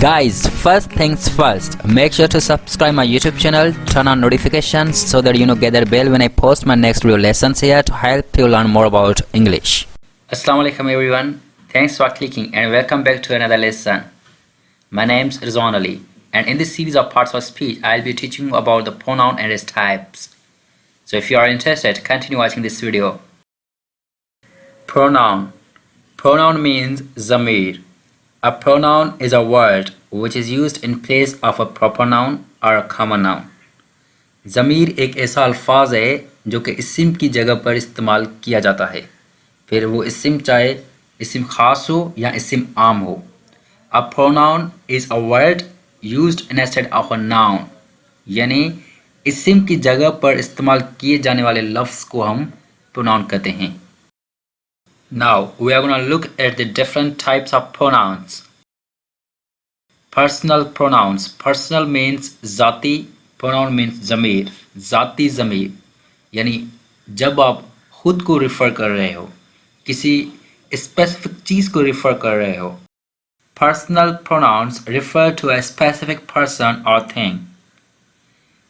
Guys, first things first, make sure to subscribe my YouTube channel, turn on notifications so that you get that bell when I post my next video lessons here to help you learn more about English. Assalamu alaikum everyone, thanks for clicking and welcome back to another lesson. My name is Rizwan Ali and in this series of parts of speech, I'll be teaching you about the pronoun and its types. So if you are interested, continue watching this video. Pronoun. Pronoun means zamir. A pronoun is a word which is used in place of a proper noun or a common noun. ज़मीर एक ऐसा अल्फाज है जो कि इस्म की जगह पर इस्तेमाल किया जाता है, फिर वो इस्म चाहे इस्म ख़ास हो या इस्म आम हो. A pronoun is a word used instead of a noun, यानी इस्म की जगह पर इस्तेमाल किए जाने वाले लफ्ज़ को हम pronoun कहते हैं. Now we are going to look at the different types of pronouns. Personal pronouns. Personal means ज़ाती, pronoun means ज़मीर. ज़ाती ज़मीर यानी जब आप खुद को रिफ़र कर रहे हो, किसी स्पेसिफिक चीज़ को रिफ़र कर रहे हो. Personal pronouns refer to a specific person or thing.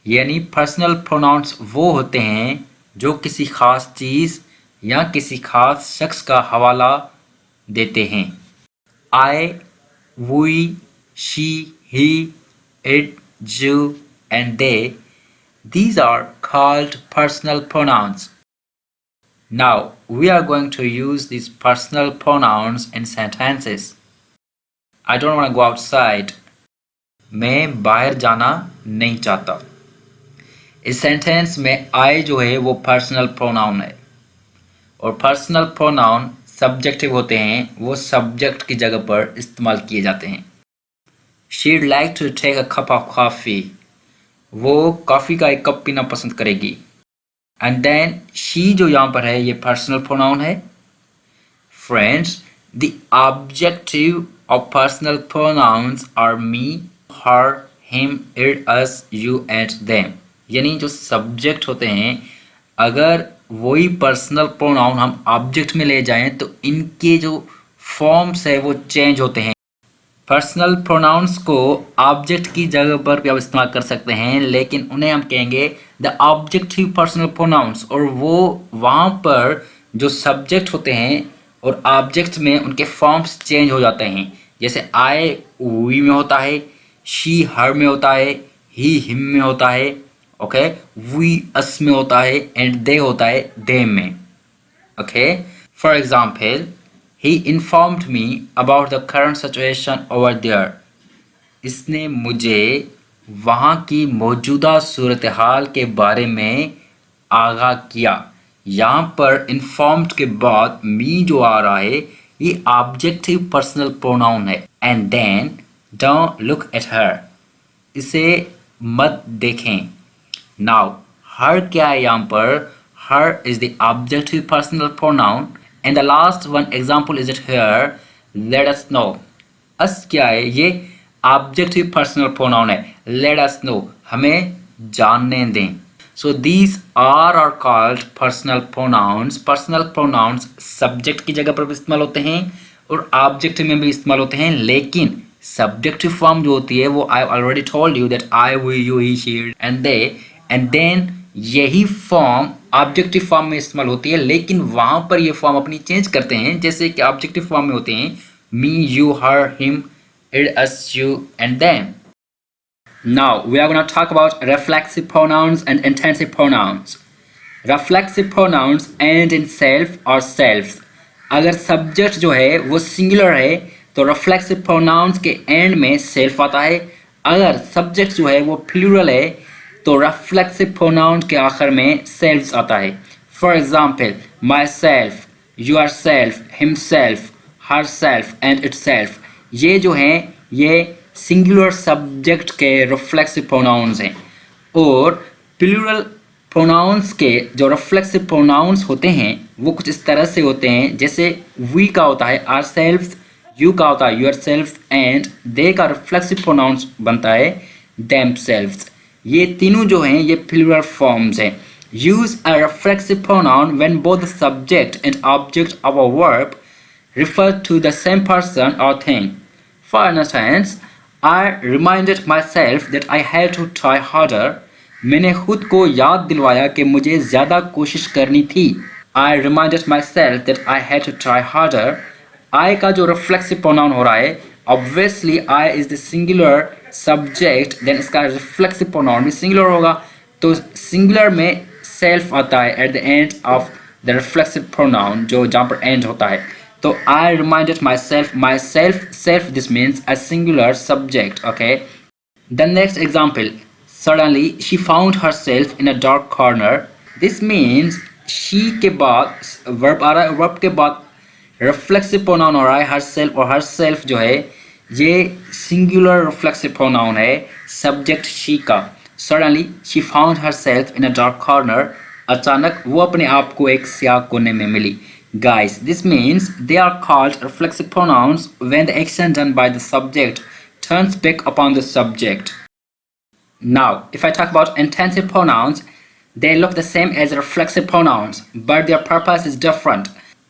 यानी पर्सनल प्रोनाउंस वो होते हैं जो किसी ख़ास चीज़ या किसी खास शख्स का हवाला देते हैं. I, we, she, he, it, you, and they, these are called personal pronouns. Now, we are going to use these personal pronouns in sentences. I don't want to go outside. मैं बाहर जाना नहीं चाहता. इस सेंटेंस में I जो है वो पर्सनल प्रोनाउन है और पर्सनल प्रोनाउन सब्जेक्टिव होते हैं, वो सब्जेक्ट की जगह पर इस्तेमाल किए जाते हैं. She'd like to take a cup of coffee. वो कॉफ़ी का एक कप पीना पसंद करेगी. And then she जो यहाँ पर है ये पर्सनल प्रोनाउन है. Friends, the objective of personal pronouns are me, her, him, it, us, you and them. यानी जो सब्जेक्ट होते हैं, अगर वही पर्सनल प्रोनाउन हम ऑब्जेक्ट में ले जाएं तो इनके जो फॉर्म्स है वो चेंज होते हैं. पर्सनल प्रोनाउंस को ऑब्जेक्ट की जगह पर भी आप इस्तेमाल कर सकते हैं, लेकिन उन्हें हम कहेंगे द ऑब्जेक्टिव पर्सनल प्रोनाउंस, और वो वहाँ पर जो सब्जेक्ट होते हैं और ऑब्जेक्ट में उनके फॉर्म्स चेंज हो जाते हैं. जैसे आई वी में होता है, शी हर में होता है, ही हिम में होता है, ओके, वी अस में होता है एंड दे होता है देम में. Okay, for example, he informed me about the current situation over there. इसने मुझे वहाँ की मौजूदा सूरत हाल के बारे में आगाह किया. यहाँ पर इन्फॉर्म्ड के बाद मी जो आ रहा है ये ऑब्जेक्टिव पर्सनल प्रोनाउन है. And then don't look at her, इसे मत देखें. नाउ हर क्या है यहाँ पर? Her is the objective personal pronoun and the last one example is it here, let us know. Us क्या है? ये ऑब्जेक्टिव पर्सनल प्रोनाउन है. लेट अस नो, हमें जानने दें. So these are called personal pronouns. Personal pronouns subject की जगह पर भी इस्तेमाल होते हैं और ऑब्जेक्ट में भी इस्तेमाल होते हैं, लेकिन सब्जेक्टिव फॉर्म जो होती है वो I already told you that I, we, you, he, she and they, and then यही फॉर्म ऑब्जेक्टिव फॉर्म में इस्तेमाल होती है, लेकिन वहाँ पर ये फॉर्म अपनी चेंज करते हैं. जैसे कि ऑब्जेक्टिव फॉर्म में होते हैं me, you, her, him, it, us, you and them. Now we are going to talk about reflexive pronouns and intensive pronouns. Reflexive pronouns end in self or selves. अगर subject जो है वो singular है तो reflexive pronouns के and में self आता है. अगर सब्जेक्ट जो है वो प्लूरल है तो रिफ्लेक्सिव प्रोनाउन के आखिर में सेल्फ्स आता है. For example, my self, your self, himself, her self and it self. ये जो हैं ये सिंगुलर सब्जेक्ट के रिफ्लेक्सिव प्रोनाउंस हैं. और प्लूरल प्रोनाउंस के जो रिफ्लेक्सिव प्रोनाउंस होते हैं वो कुछ इस तरह से होते हैं. जैसे वी का होता है आवर सेल्फ, यू का होता है योर सेल्फ एंड दे का रिफ्लेक्सिव प्रोनाउंस बनता है देम सेल्फ्स. ये तीनों जो हैं ये प्लूरल फॉर्म्स हैं. Use a reflexive pronoun when both the subject and object of a verb refer to the same person or thing. For instance, I reminded myself that I had to try harder. मैंने खुद को याद दिलवाया कि मुझे ज़्यादा कोशिश करनी थी. I reminded myself that I had to try harder. I का जो reflexive pronoun हो रहा है, obviously I is the singular subject, then इसका reflexive pronoun भी singular होगा. तो singular में self आता है at the end of the reflexive pronoun जो जहाँ पर end होता है. तो I reminded myself, self this means a singular subject, okay? The next example, suddenly she found herself in a dark corner. This means she के बाद verb आ रहा है, verb के बाद reflexive pronoun हो रहा है herself, और herself जो है ये singular reflexive pronoun है subject she का. Suddenly she found herself in a dark corner. अचानक वो अपने आप को एक स्याह कोने में मिली. Guys, this means they are called reflexive pronouns when the action done by the subject turns back upon the subject. Now, if I talk about intensive pronouns, they look the same as reflexive pronouns, but their purpose is different.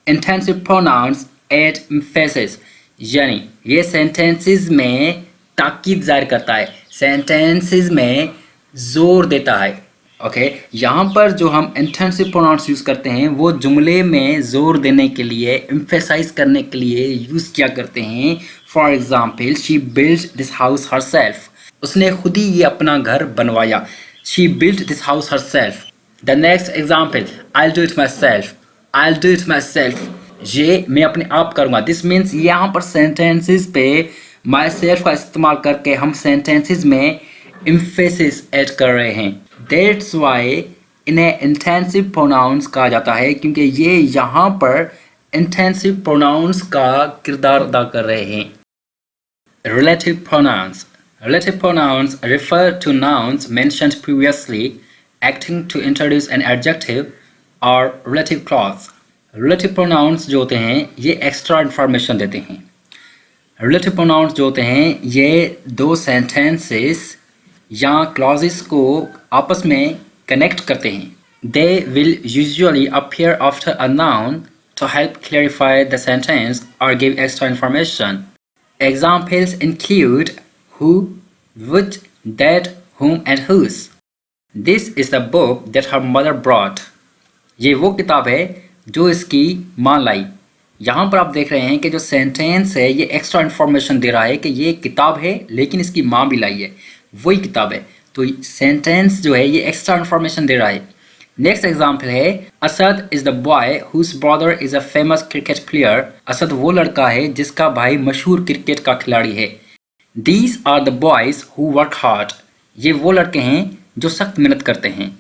Intensive pronouns add emphasis, यानी ये sentences में ताकीद जाहिर करता है, sentences में जोर देता है. ओके यहाँ पर जो हम इंटेंसिव प्रोनाउंस यूज़ करते हैं वो जुमले में जोर देने के लिए, एम्फेसाइज करने के लिए यूज़ किया करते हैं. For example, she build this house herself. उसने खुद ही ये अपना घर बनवाया. She build this house herself. The next example, I do it my self. I do it my self, ये मैं अपने आप करूँगा. दिस मीन्स यहाँ पर सेंटेंसेस पे माई सेल्फ का इस्तेमाल करके हम सेंटेंसेस में एम्फेसिस ऐड कर रहे हैं. That's why इन्हें intensive pronouns कहा जाता है, क्योंकि ये यहाँ पर intensive pronouns का किरदार अदा कर रहे हैं. Relative pronouns. Relative pronouns refer to nouns mentioned previously acting to introduce an adjective or relative clause. Relative pronouns जो होते हैं ये extra information देते हैं. Relative pronouns जो होते हैं ये दो sentences या clauses को आपस में कनेक्ट करते हैं. They will usually appear after a noun to help clarify the sentence or give extra information. Examples include who, which, that, whom and whose. This is the book that her mother brought. ये वो किताब है जो इसकी माँ लाई. यहाँ पर आप देख रहे हैं कि जो सेंटेंस है ये एक्स्ट्रा इन्फॉर्मेशन दे रहा है कि ये किताब है लेकिन इसकी माँ भी लाई है, वही किताब है. तो सेंटेंस जो है ये एक्स्ट्रा इन्फॉर्मेशन दे रहा है. नेक्स्ट एग्जाम्पल है, Asad is the boy whose brother is a famous cricket player. Asad वो लड़का है जिसका भाई मशहूर क्रिकेट का खिलाड़ी है. These are the boys who work hard. ये वो लड़के हैं जो सख्त मेहनत करते हैं.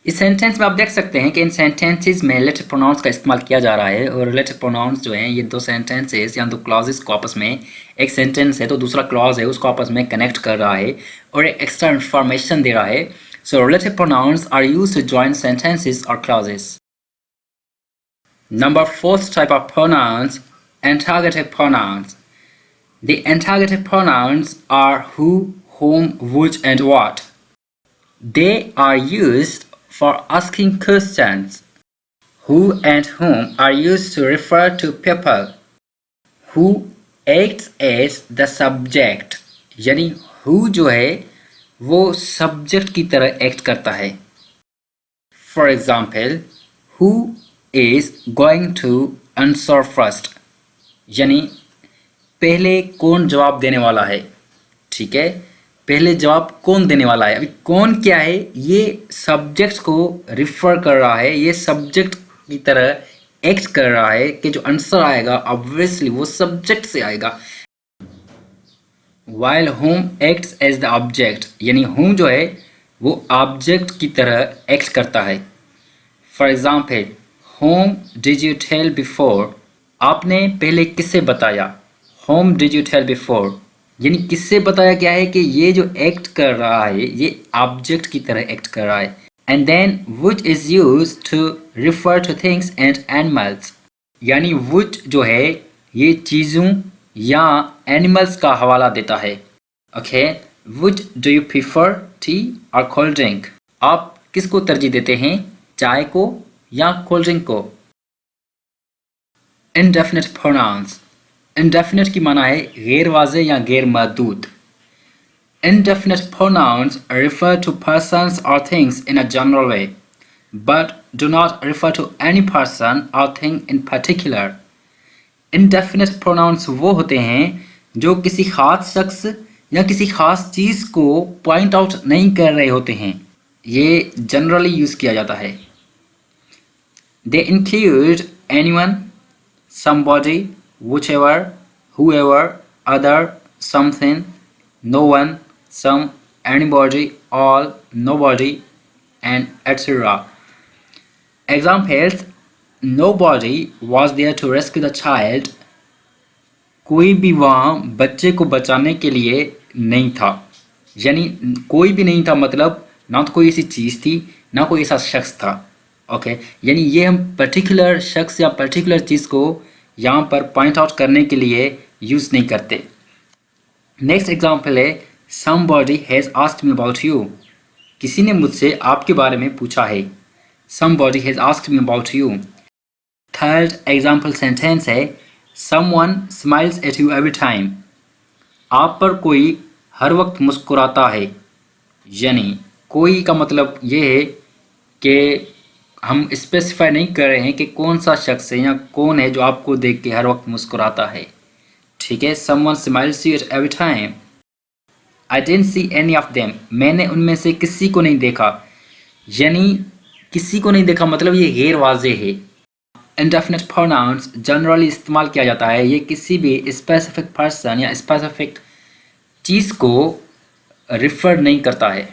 इस सेंटेंस में आप देख सकते हैं कि इन सेंटेंसेस में रिलेटिव प्रोनाउंस का इस्तेमाल किया जा रहा है. और रिलेटिव प्रोनाउंस जो हैं ये दो सेंटेंसेस या दो क्लॉजेस को आपस में, एक सेंटेंस है तो दूसरा क्लॉज है उसको आपस में कनेक्ट कर रहा है और एक एक्स्ट्रा इन्फॉर्मेशन दे रहा है. So relative pronouns are used to join sentences और clauses. Number 4th type of pronouns, interrogative pronouns. The interrogative pronouns are who, whom, which and what. They are used for asking questions. Who and whom are used to refer to people who acts as the subject. यानी who जो है वो subject की तरह act करता है. For example, who is going to answer first. यानी पहले कौन जवाब देने वाला है. ठीक है, पहले जवाब कौन देने वाला है. अभी कौन क्या है ये सब्जेक्ट को रिफर कर रहा है, ये सब्जेक्ट की तरह एक्ट कर रहा है कि जो आंसर आएगा ऑब्वियसली वो सब्जेक्ट से आएगा. while whom acts as the object, यानी whom जो है वो ऑब्जेक्ट की तरह एक्ट करता है. For example, whom did you tell before. आपने पहले किससे बताया. whom did you tell before, यानी किससे बताया क्या है कि ये जो एक्ट कर रहा है ये ऑब्जेक्ट की तरह एक्ट कर रहा है. And then which is used to refer to things and animals. यानी which जो है ये चीज़ों या एनिमल्स का हवाला देता है. Okay, which do you prefer, tea or cold drink. आप किसको तरजीह देते हैं, चाय को या कोल्ड ड्रिंक को. indefinite pronouns. indefinite की माना है गैर वाज़े या गैर महदूद. Indefinite pronouns refer to persons or things in a general way, but do not refer to any person or thing in particular. Indefinite pronouns वो होते हैं जो किसी खास शख्स या किसी खास चीज को पॉइंट आउट नहीं कर रहे होते हैं. ये जनरली यूज किया जाता है. They include anyone, somebody, whichever, whoever, other, something, no one, some, anybody, all, nobody, and etc. Examples: nobody was there to rescue the child. कोई भी वहाँ बच्चे को बचाने के लिए नहीं था. यानी कोई भी नहीं था मतलब ना तो कोई ऐसी चीज़ थी ना कोई ऐसा शख्स था. ओके यानी ये हम पर्टिकुलर शख्स या पर्टिकुलर चीज़ को यहाँ पर पॉइंट आउट करने के लिए यूज़ नहीं करते. नेक्स्ट एग्जाम्पल है somebody has asked me about you. किसी ने मुझसे आपके बारे में पूछा है. somebody has asked me about you. Third example sentence है someone smiles at you every time. आप पर कोई हर वक्त मुस्कुराता है. यानी कोई का मतलब ये है कि हम स्पेसिफाई नहीं कर रहे हैं कि कौन सा शख्स है या कौन है जो आपको देख के हर वक्त मुस्कुराता है. ठीक है. someone smiles you at every time. I didn't see any of them. मैंने उनमें से किसी को नहीं देखा. यानी किसी को नहीं देखा मतलब ये गैर वाज़े है. इंडेफिनिट प्रोनाउंस जनरली इस्तेमाल किया जाता है ये किसी भी स्पेसिफिक पर्सन या स्पेसिफिक चीज़ को रिफर नहीं करता है.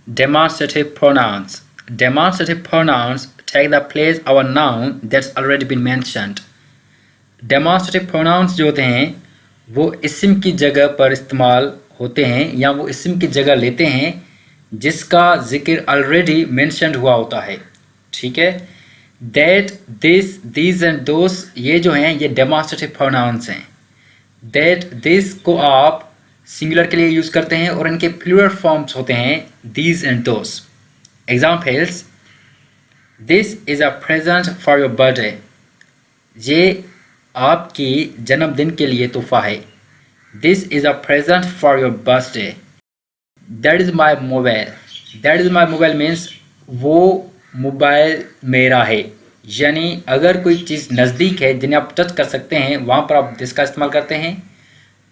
डेमॉन्स्ट्रेटिव pronounce. Demonstrative pronouns take the place of a noun that's already been mentioned. Demonstrative pronouns जो होते हैं वो इस्म की जगह पर इस्तेमाल होते हैं या वो इस्म की जगह लेते हैं जिसका जिक्र ऑलरेडी मेंशन्ड हुआ होता है. ठीक है. That, this, these and those ये जो हैं ये demonstrative pronouns हैं. That, this को आप सिंगुलर के लिए यूज़ करते हैं और इनके प्लूरल फॉर्म्स होते हैं these and those. Examples: This is a present for your birthday. ये आपकी जन्मदिन के लिए तोहफा है. This is a present for your birthday. That is my mobile. That is my mobile means वो मोबाइल मेरा है. यानी अगर कोई चीज़ नज़दीक है जिन्हें आप टच कर सकते हैं वहाँ पर आप दिस का इस्तेमाल करते हैं.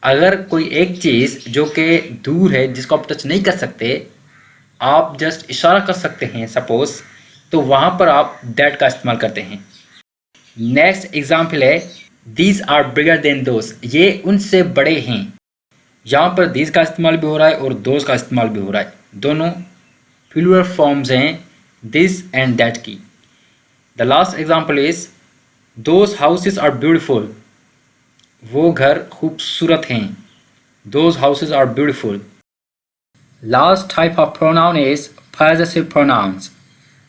अगर कोई एक चीज़ जो कि दूर है जिसको आप टच नहीं कर सकते आप जस्ट इशारा कर सकते हैं सपोज तो वहाँ पर आप दैट का इस्तेमाल करते हैं. नेक्स्ट एग्जाम्पल है these are bigger than those. ये उनसे बड़े हैं. यहाँ पर दीज का इस्तेमाल भी हो रहा है और दोज का इस्तेमाल भी हो रहा है. दोनों प्लूरल फॉर्म्स हैं दिस एंड दैट की. The last example is those houses are beautiful. वो घर खूबसूरत हैं. Those houses are beautiful. Last type of pronoun is possessive pronouns.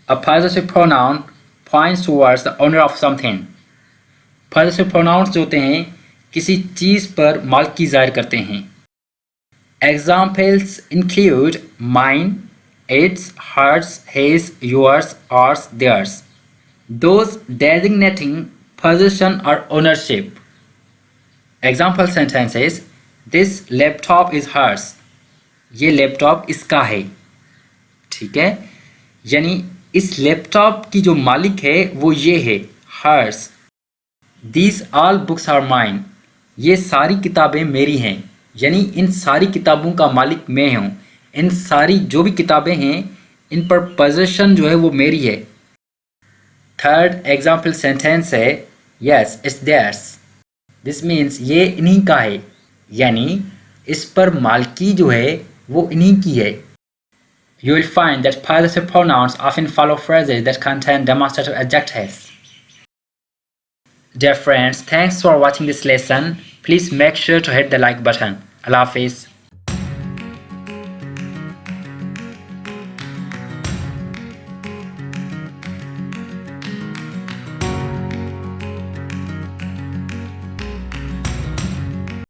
A possessive pronoun points towards the owner of something. Possessive pronouns जो होते हैं किसी चीज़ पर मालिकी ज़ाहिर करते हैं. Examples include mine, its, hers, his, yours, ours, theirs. Those designating possession or ownership. Example sentences: This laptop is hers. ये laptop इसका है. ठीक है. यानी इस लैपटॉप की जो मालिक है वो ये है hers. These all books are mine. ये सारी किताबें मेरी हैं. यानी इन सारी किताबों का मालिक मैं हूँ. इन सारी जो भी किताबें हैं इन पर पोजेशन जो है वो मेरी है. थर्ड एग्जाम्पल सेंटेंस है yes it's theirs. This means ये इन्हीं का है. यानी इस पर मालिकी जो है वो इन्हीं की है. You will find that possessive pronouns often follow phrases that contain demonstrative adjectives. Dear friends, thanks for watching this lesson. Please make sure to hit the like button. Allah Hafiz.